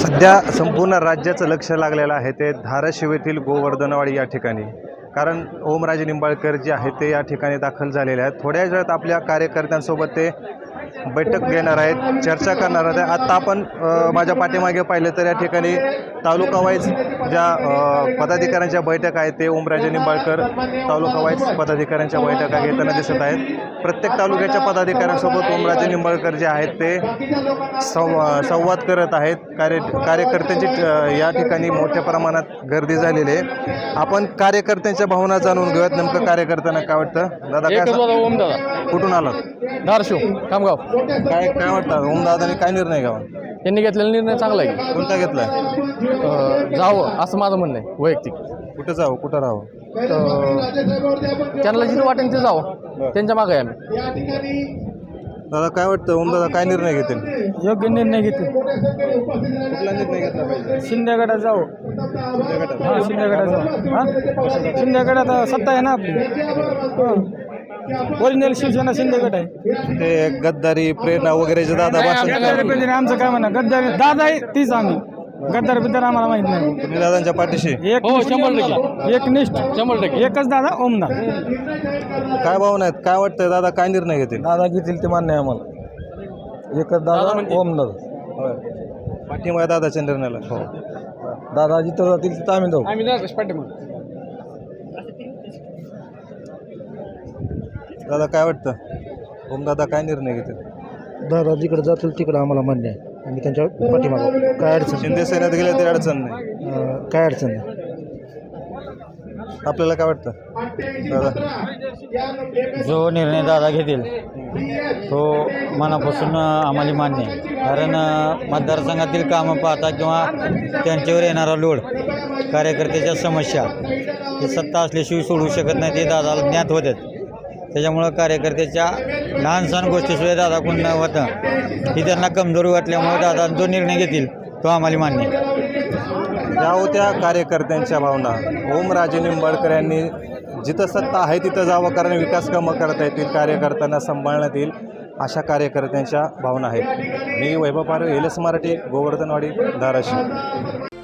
सध्या संपूर्ण राज्याचं लक्ष लागलेलं आहे ते धाराशिव येथील गोवर्धनवाडी या ठिकाणी. कारण ओमराजे निंबाळकर जे आहेत ते या ठिकाणी दाखल झालेले आहेत. थोड्याच वेळात आपल्या कार्यकर्त्यांसोबत ते बैठक घेणार आहेत, चर्चा करणार आहेत. आत्ता आपण माझ्या पाठीमागे पाहिलं तर या ठिकाणी तालुका वाईज ज्या पदाधिकाऱ्यांच्या बैठका आहेत ते ओमराजे निंबाळकर तालुका वाईज पदाधिकाऱ्यांच्या बैठका घेताना दिसत आहेत. प्रत्येक तालुक्याच्या पदाधिकाऱ्यांसोबत ओमराजे निंबाळकर जे आहेत ते संवाद करत आहेत. कार्यकर्त्यांची या ठिकाणी मोठ्या प्रमाणात गर्दी झालेली आहे. आपण कार्यकर्त्यांच्या भावना जाणून घेऊयात. नेमकं कार्यकर्त्यांना काय वाटतं? दादा काय ओम दादा कुठून आलात? धाराशिव कामगाव. काय वाटतं ओमदादाने काय निर्णय घ्यावा? त्यांनी घेतलेला निर्णय चांगला आहे. कोणता घेतलाय? जावं असं माझं म्हणणं आहे वैयक्तिक. कुठं जावं, कुठं राहावं? त्यांना जिथं वाटेल ते जावं, त्यांच्या मागे आहे आम्ही. दादा काय वाटतं ओमदादा काय निर्णय घेतील? योग्य निर्णय घेतील. कुठला निर्णय घेतला पाहिजे? शिंदे गटात जावं. हां शिंदे गटात जावं. हां शिंदे गटात सत्ता आहे ना आपली. ओरिजिनल शिवसेना शिंदे गट आहे. ते गद्दारी प्रेरणा वगैरेचे दादा भाषण आमचं काय म्हणा गद्दारी दादा आहे तीच आम्ही. गद्दार बिद्दार आम्हाला माहित नाही. तुम्ही दादांच्या पाठीशी? एक 100% एकनिष्ठ 100% एकच दादा ओमदा. काय भावना आहेत? काय वाटतंय दादा काय निर्णय घेतील? दादा घेतील ते मान्य आहे आम्हाला. एकच दादा ओमदादा. पाठिंबा दादाच्या निर्णयाला. हो दादा जिथं जातील तिथं आम्ही जाऊ. दादा काय वाटतं ओमदादा काय निर्णय घेतील? दादा जिकडे जातील तिकडं आम्हाला मान्य आहे. आम्ही त्यांच्या पाठीमागं. काय अडचण शिंदे सेनेत गेले तरी अडचण नाही. काय अडचण नाही. आपल्याला काय वाटतं दादा? जो निर्णय दादा घेतील तो मनापासून आम्हाला मान्य आहे. कारण मतदारसंघातील कामं पाहता किंवा त्यांच्यावर येणारा लोड, कार्यकर्त्याच्या समस्या ही सत्ता असल्याशिवाय सोडू शकत नाही, ते दादाला ज्ञात होतात. त्याच्यामुळं कार्यकर्त्याच्या लहान सहान गोष्टीशिवाय दादा कोण न होतं ही त्यांना कमजोरी वाटल्यामुळे दादा जो निर्णय घेतील तो आम्हाला मान्य आहे. या होत्या कार्यकर्त्यांच्या भावना. ओमराजे निंबाळकर यांनी जिथं सत्ता आहे तिथं जावं, कारण विकास कामं करता येतील, कार्यकर्त्यांना सांभाळण्यात येईल, अशा कार्यकर्त्यांच्या भावना आहेत. मी वैभव पारवे, एलएस मराठी, गोवर्धनवाडी, धाराशिव.